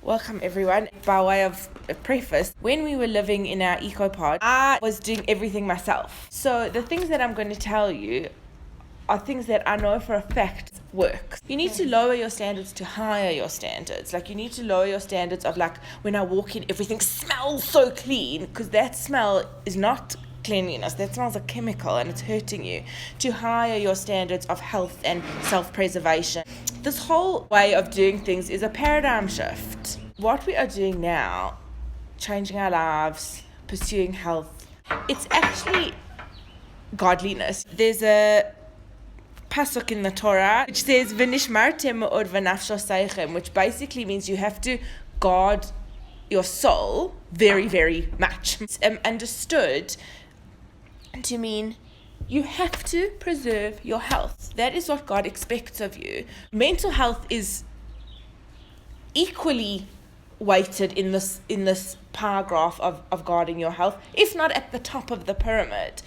Welcome everyone. By way of a preface, when we were living in our ecopod, I was doing everything myself. So the things that I'm going to tell you are things that I know for a fact work. You need to lower your standards to higher your standards. Like you need to lower your standards of like when I walk in, everything smells so clean, because that smell is not cleanliness. That smells like chemical and it's hurting you. To higher your standards of health and self-preservation. This whole way of doing things is a paradigm shift. What we are doing now, changing our lives, pursuing health, it's actually godliness. There's a pasuk in the Torah which says "V'nishmartem or v'nafsho, which basically means you have to guard your soul very, very much. It's understood to mean you have to preserve your health. That is what God expects of you. Mental health is equally weighted in this paragraph of guarding your health, if not at the top of the pyramid.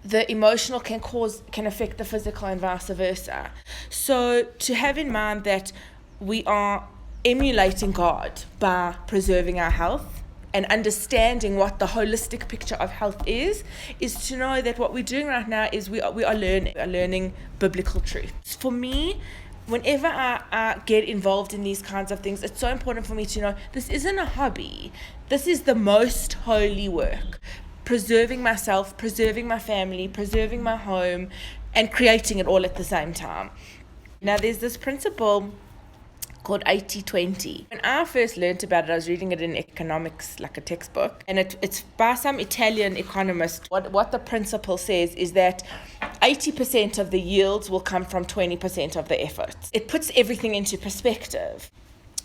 The emotional can affect the physical and vice versa. So to have in mind that we are emulating God by preserving our health and understanding what the holistic picture of health is to know that what we're doing right now is we are learning biblical truths. For me, whenever I get involved in these kinds of things, it's so important for me to know this isn't a hobby. This is the most holy work. Preserving myself, preserving my family, preserving my home, and creating it all at the same time. Now, there's this principle called 80-20. When I first learned about it, I was reading it in economics, like a textbook, and it's by some Italian economist. What the principle says is that 80% of the yields will come from 20% of the efforts. It puts everything into perspective.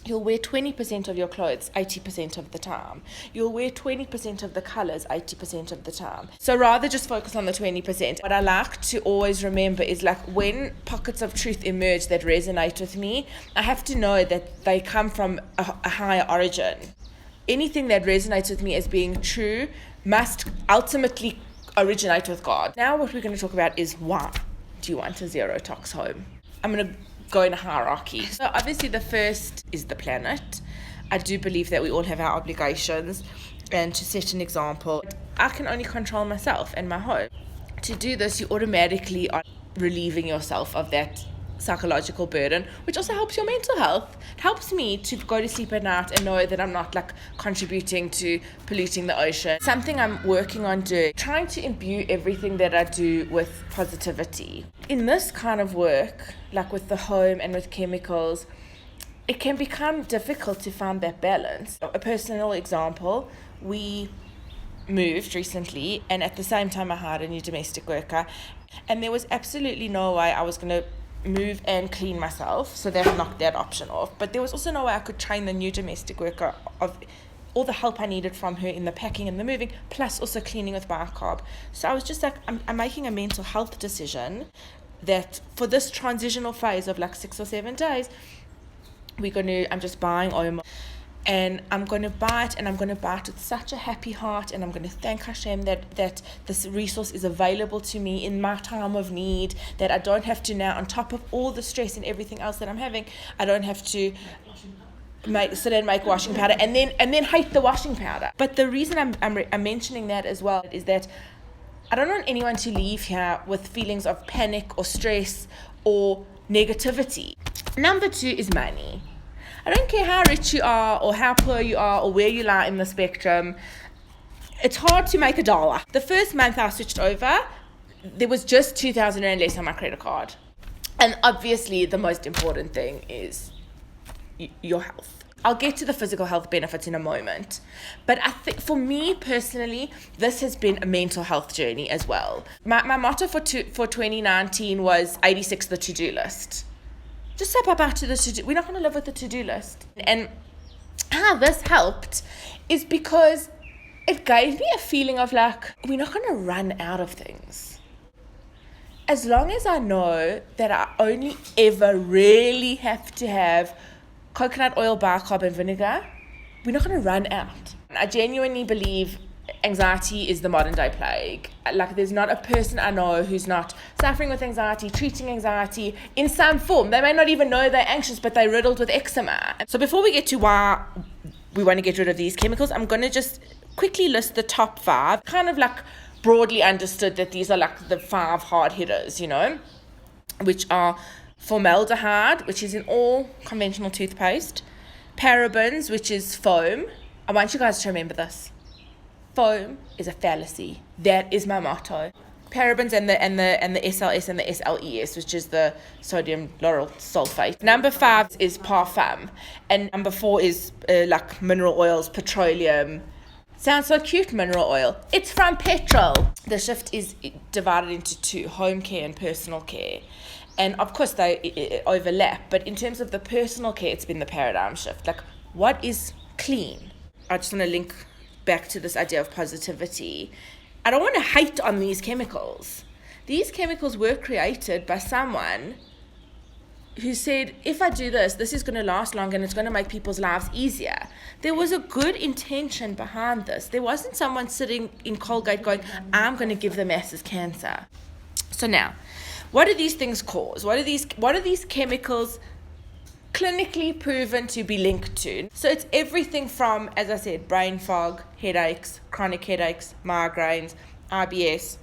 You'll wear 20% of your clothes 80% of the time. You'll wear 20% of the colors 80% of the time. So rather just focus on the 20%. What I like to always remember is like when pockets of truth emerge that resonate with me, I have to know that they come from a higher origin. Anything that resonates with me as being true must ultimately originate with God. Now what we're going to talk about is why do you want a ZeroTox home? I'm going to go in a hierarchy. So obviously the first is the planet. I do believe that we all have our obligations, and to set an example, I can only control myself and my home. To do this, you automatically are relieving yourself of that psychological burden, which also helps your mental health. It helps me to go to sleep at night and know that I'm not like contributing to polluting the ocean. Something I'm working on doing, trying to imbue everything that I do with positivity. In this kind of work, like with the home and with chemicals, it can become difficult to find that balance. A personal example, we moved recently, and at the same time I hired a new domestic worker, and there was absolutely no way I was going to move and clean myself, so that knocked that option off. But there was also no way I could train the new domestic worker of all the help I needed from her in the packing and the moving, plus also cleaning with bicarb. So I was just like, I'm making a mental health decision that for this transitional phase of like 6 or 7 days, I'm just buying oil, and I'm going to buy it, and I'm going to buy it with such a happy heart, and I'm going to thank Hashem that this resource is available to me in my time of need, that I don't have to now, on top of all the stress and everything else that I'm having, I don't have to sit and make washing powder and then hate the washing powder. But the reason I'm mentioning that as well is that I don't want anyone to leave here with feelings of panic or stress or negativity. Number 2 is money. I don't care how rich you are or how poor you are or where you lie in the spectrum. It's hard to make $1. The first month I switched over, there was just 2,000 Rand less on my credit card. And obviously the most important thing is your health. I'll get to the physical health benefits in a moment. But I think for me personally, this has been a mental health journey as well. My motto for 2019 was 86 the to-do list. Just step up to the to-do. We're not going to live with the to-do list. And how this helped is because it gave me a feeling of like, we're not going to run out of things. As long as I know that I only ever really have to have coconut oil, bicarb, and vinegar, we're not going to run out. I genuinely believe anxiety is the modern day plague. Like, there's not a person I know who's not suffering with anxiety, treating anxiety in some form. They may not even know they're anxious, but they're riddled with eczema. So before we get to why we want to get rid of these chemicals, I'm going to just quickly list the top 5, kind of like broadly understood that these are like the 5 hard hitters, you know, which are formaldehyde, which is in all conventional toothpaste, parabens, which is foam. I want you guys to remember this. Foam is a fallacy. That is my motto. Parabens and the SLS and the SLES, which is the sodium lauryl sulfate. Number 5 is parfum, and number 4 is like mineral oils, petroleum. Sounds so cute, mineral oil. It's from petrol. The shift is divided into 2, home care and personal care. And of course they overlap, but in terms of the personal care, it's been the paradigm shift. Like, what is clean? I just want to link back to this idea of positivity. I don't want to hate on these chemicals. These chemicals were created by someone who said, if I do this, this is going to last longer and it's going to make people's lives easier. There was a good intention behind this. There wasn't someone sitting in Colgate going, I'm going to give the masses cancer. So now, what do these things cause? What are these chemicals clinically proven to be linked to? So it's everything from, as I said, brain fog, headaches, chronic headaches, migraines, IBS,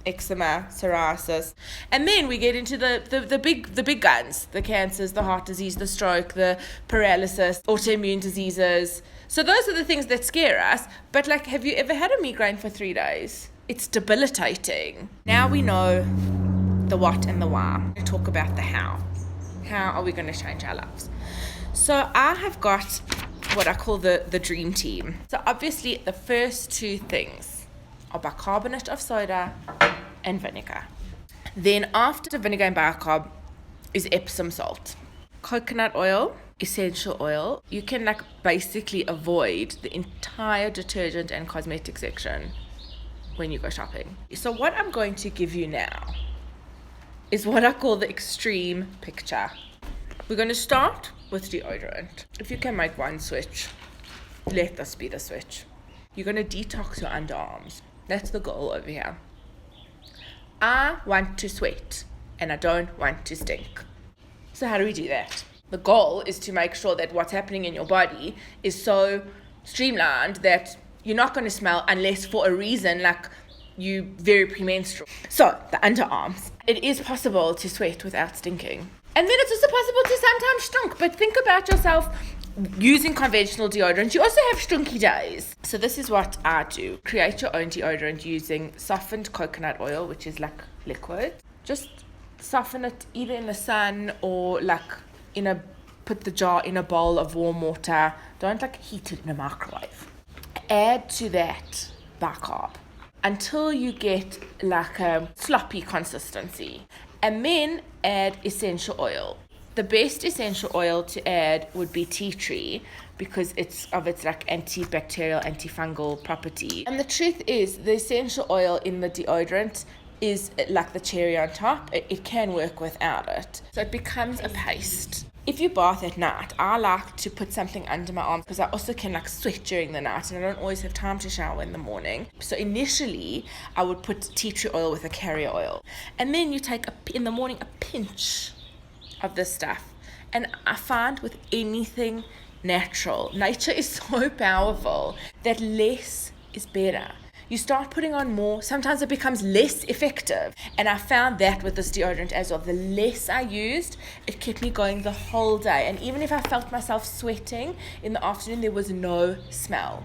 eczema, psoriasis, and then we get into the big guns, the cancers, the heart disease, the stroke, the paralysis, autoimmune diseases. So those are the things that scare us. But like, have you ever had a migraine for 3 days? It's debilitating. Now we know the what and the why. We talk about the how. How are we going to change our lives? So I have got what I call the dream team. So obviously the first 2 things are bicarbonate of soda and vinegar. Then after vinegar and bicarb is Epsom salt. Coconut oil, essential oil. You can like basically avoid the entire detergent and cosmetic section when you go shopping. So what I'm going to give you now is what I call the extreme picture. We're going to start with deodorant. If you can make one switch, let this be the switch. You're going to detox your underarms. That's the goal over here. I want to sweat and I don't want to stink. So how do we do that? The goal is to make sure that what's happening in your body is so streamlined that you're not going to smell unless for a reason like you very premenstrual. So the underarms. It is possible to sweat without stinking. And then it's also possible to sometimes stink. But think about yourself using conventional deodorant. You also have stinky days. So this is what I do. Create your own deodorant using softened coconut oil, which is like liquid. Just soften it either in the sun or like put the jar in a bowl of warm water. Don't like heat it in a microwave. Add to that bicarb until you get like a sloppy consistency, and then add essential oil. The best essential oil to add would be tea tree because it's like antibacterial, antifungal property. And the truth is, the essential oil in the deodorant is like the cherry on top. It can work without it. So it becomes a paste. If you bath at night, I like to put something under my arms because I also can like sweat during the night and I don't always have time to shower in the morning. So initially, I would put tea tree oil with a carrier oil. And then you take in the morning a pinch of this stuff. And I find with anything natural, nature is so powerful that less is better. You start putting on more, sometimes it becomes less effective. And I found that with this deodorant as well. The less I used, it kept me going the whole day. And even if I felt myself sweating in the afternoon, there was no smell.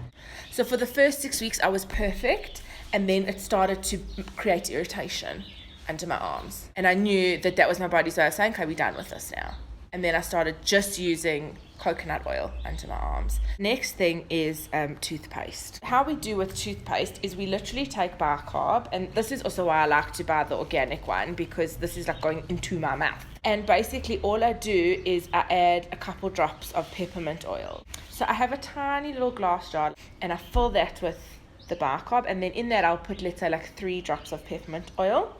So for the first 6 weeks, I was perfect. And then it started to create irritation under my arms. And I knew that was my body's way of saying, okay, we're done with this now. And then I started just using coconut oil under my arms. Next thing is toothpaste. How we do with toothpaste is we literally take bicarb, and this is also why I like to buy the organic one because this is like going into my mouth. And basically all I do is I add a couple drops of peppermint oil. So I have a tiny little glass jar and I fill that with the bicarb, and then in that I'll put, let's say, like 3 drops of peppermint oil,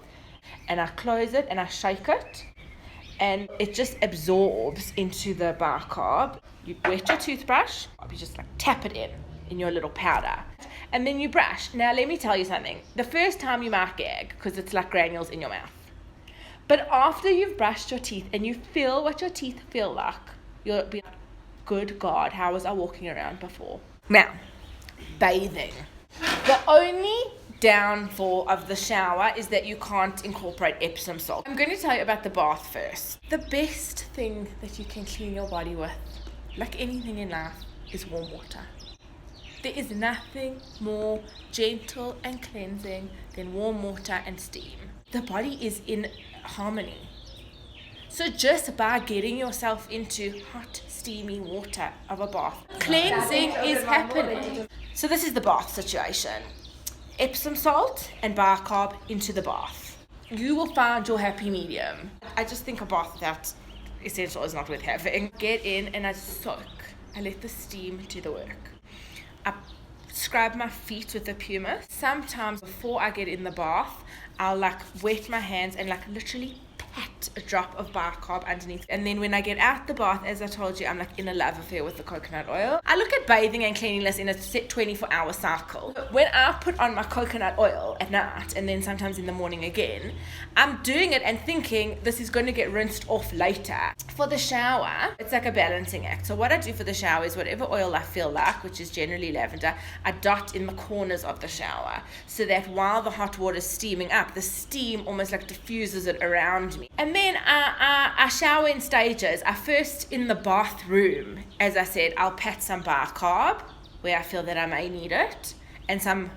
and I close it and I shake it. And it just absorbs into the bicarb. You wet your toothbrush, you just like tap it in. in your little powder. And then you brush. Now let me tell you something. The first time you might gag because it's like granules in your mouth. But after you've brushed your teeth and you feel what your teeth feel like, you'll be like, good God, how was I walking around before? Now, bathing. The only downfall of the shower is that you can't incorporate Epsom salt. I'm going to tell you about the bath first. The best thing that you can clean your body with, like anything in life, is warm water. There is nothing more gentle and cleansing than warm water and steam. The body is in harmony. So just by getting yourself into hot, steamy water of a bath, cleansing is happening. So this is the bath situation. Epsom salt and bicarb into the bath. You will find your happy medium. I just think a bath without essential is not worth having. Get in and I soak. I let the steam do the work. I scrub my feet with the pumice. Sometimes before I get in the bath, I'll like wet my hands and like literally pat a drop of bicarb underneath. And then when I get out the bath, as I told you, I'm like in a love affair with the coconut oil. I look at bathing and cleanliness in a set 24-hour cycle. When I put on my coconut oil at night and then sometimes in the morning again, I'm doing it and thinking this is going to get rinsed off later. For the shower, it's like a balancing act. So what I do for the shower is whatever oil I feel like, which is generally lavender, I dot in the corners of the shower so that while the hot water is steaming up, the steam almost like diffuses it around me. And then I shower in stages. I first, in the bathroom, as I said, I'll pat some bicarb where I feel that I may need it, and some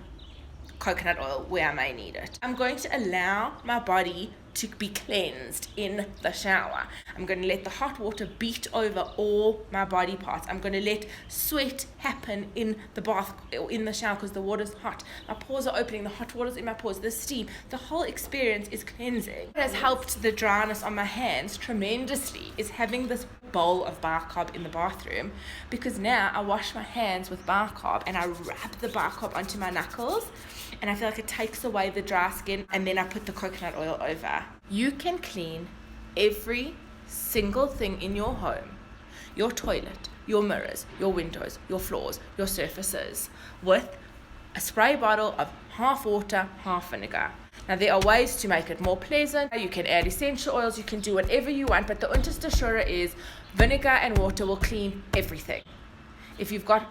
coconut oil where I may need it. I'm going to allow my body to be cleansed in the shower. I'm going to let the hot water beat over all my body parts. I'm going to let sweat happen in the bath or in the shower because the water's hot. My pores are opening, the hot water's in my pores, the steam. The whole experience is cleansing. What has helped the dryness on my hands tremendously is having this bowl of bicarb in the bathroom, because now I wash my hands with bicarb and I rub the bicarb onto my knuckles, and I feel like it takes away the dry skin, and then I put the coconut oil over. You can clean every single thing in your home, your toilet, your mirrors, your windows, your floors, your surfaces, with a spray bottle of half water, half vinegar. Now there are ways to make it more pleasant. You can add essential oils, you can do whatever you want, but the unterste Sure is vinegar and water will clean everything. If you've got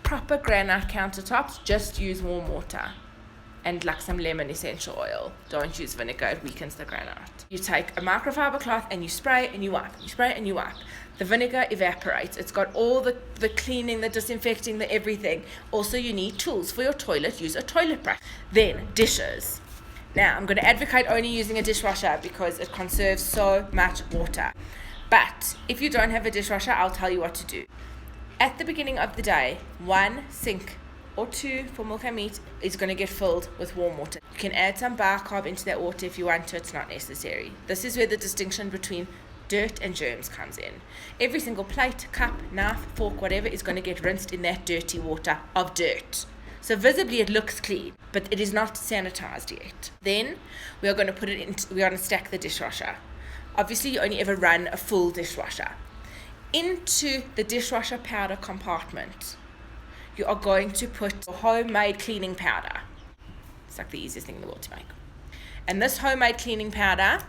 proper granite countertops, just use warm water and like some lemon essential oil. Don't use vinegar, it weakens the granite. You take a microfiber cloth and you spray and you wipe, you spray and you wipe. The vinegar evaporates. It's got all the cleaning, the disinfecting, the everything. Also, you need tools for your toilet. Use a toilet brush. Then, dishes. Now, I'm going to advocate only using a dishwasher because it conserves so much water. But if you don't have a dishwasher, I'll tell you what to do. At the beginning of the day, 1 sink or 2 for milk and meat is going to get filled with warm water. You can add some bicarb into that water if you want to. It's not necessary. This is where the distinction between dirt and germs comes in. Every single plate, cup, knife, fork, whatever is going to get rinsed in that dirty water of dirt. So visibly it looks clean, but it is not sanitized yet. Then we are going to put it into, we are going to stack the dishwasher. Obviously you only ever run a full dishwasher. Into the dishwasher powder compartment, you are going to put homemade cleaning powder. It's like the easiest thing in the world to make. And this homemade cleaning powder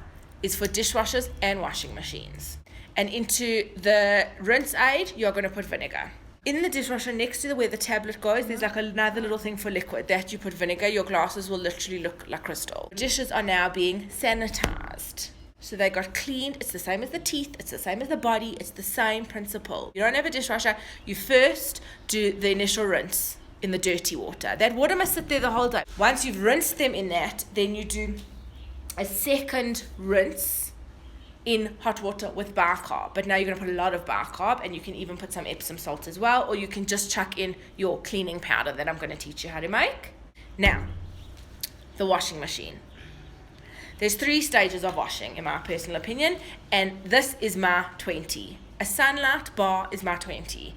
is for dishwashers and washing machines. And into the rinse aid, you're going to put vinegar. In the dishwasher, next to where the tablet goes, there's like another little thing for liquid. That you put vinegar, your glasses will literally look like crystal. Dishes are now being sanitized. So they got cleaned. It's the same as the teeth. It's the same as the body. It's the same principle. You don't have a dishwasher. You first do the initial rinse in the dirty water. That water must sit there the whole day. Once you've rinsed them in that, then you do a second rinse in hot water with bicarb. But now you're going to put a lot of bicarb, and you can even put some Epsom salt as well, or you can just chuck in your cleaning powder that I'm going to teach you how to make. Now, the washing machine. There's 3 stages of washing, in my personal opinion, and this is my 20. A sunlight bar is my 20.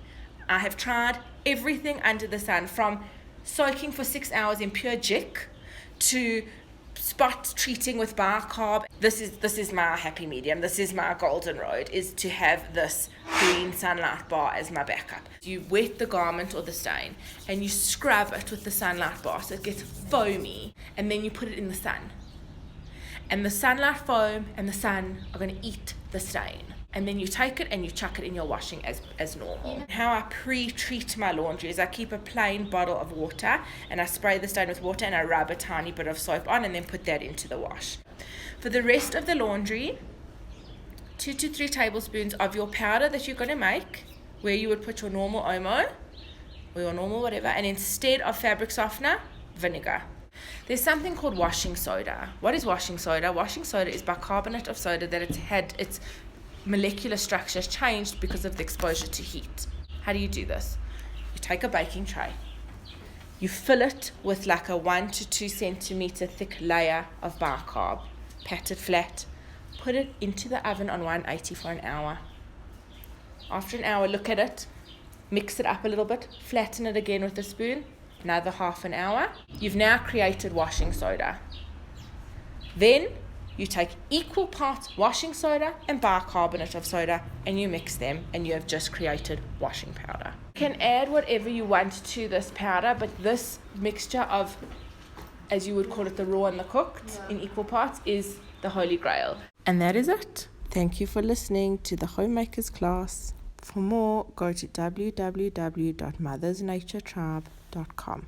I have tried everything under the sun, from soaking for 6 hours in pure jik to spot treating with bicarb. This is my happy medium. This is my golden road, is to have this green sunlight bar as my backup. You wet the garment or the stain and you scrub it with the sunlight bar so it gets foamy, and then you put it in the sun. And the sunlight foam and the sun are going to eat the stain. And then you take it and you chuck it in your washing as normal. How I pre-treat my laundry is I keep a plain bottle of water and I spray the stain with water and I rub a tiny bit of soap on and then put that into the wash. For the rest of the laundry, 2 to 3 tablespoons of your powder that you're going to make, where you would put your normal Omo or your normal whatever, and instead of fabric softener, vinegar. There's something called washing soda. What is washing soda? Washing soda is bicarbonate of soda that it's had its molecular structure changed because of the exposure to heat. How do you do this? You take a baking tray, you fill it with like a 1 to 2 centimeter thick layer of bicarb, pat it flat, put it into the oven on 180 for an hour. After an hour, look at it, mix it up a little bit, flatten it again with a spoon, another half an hour. You've now created washing soda. Then you take equal parts washing soda and bicarbonate of soda and you mix them and you have just created washing powder. You can add whatever you want to this powder, but this mixture of, as you would call it, the raw and the cooked in equal parts is the holy grail. And that is it. Thank you for listening to the Homemakers class. For more, go to www.mothersnaturetribe.com.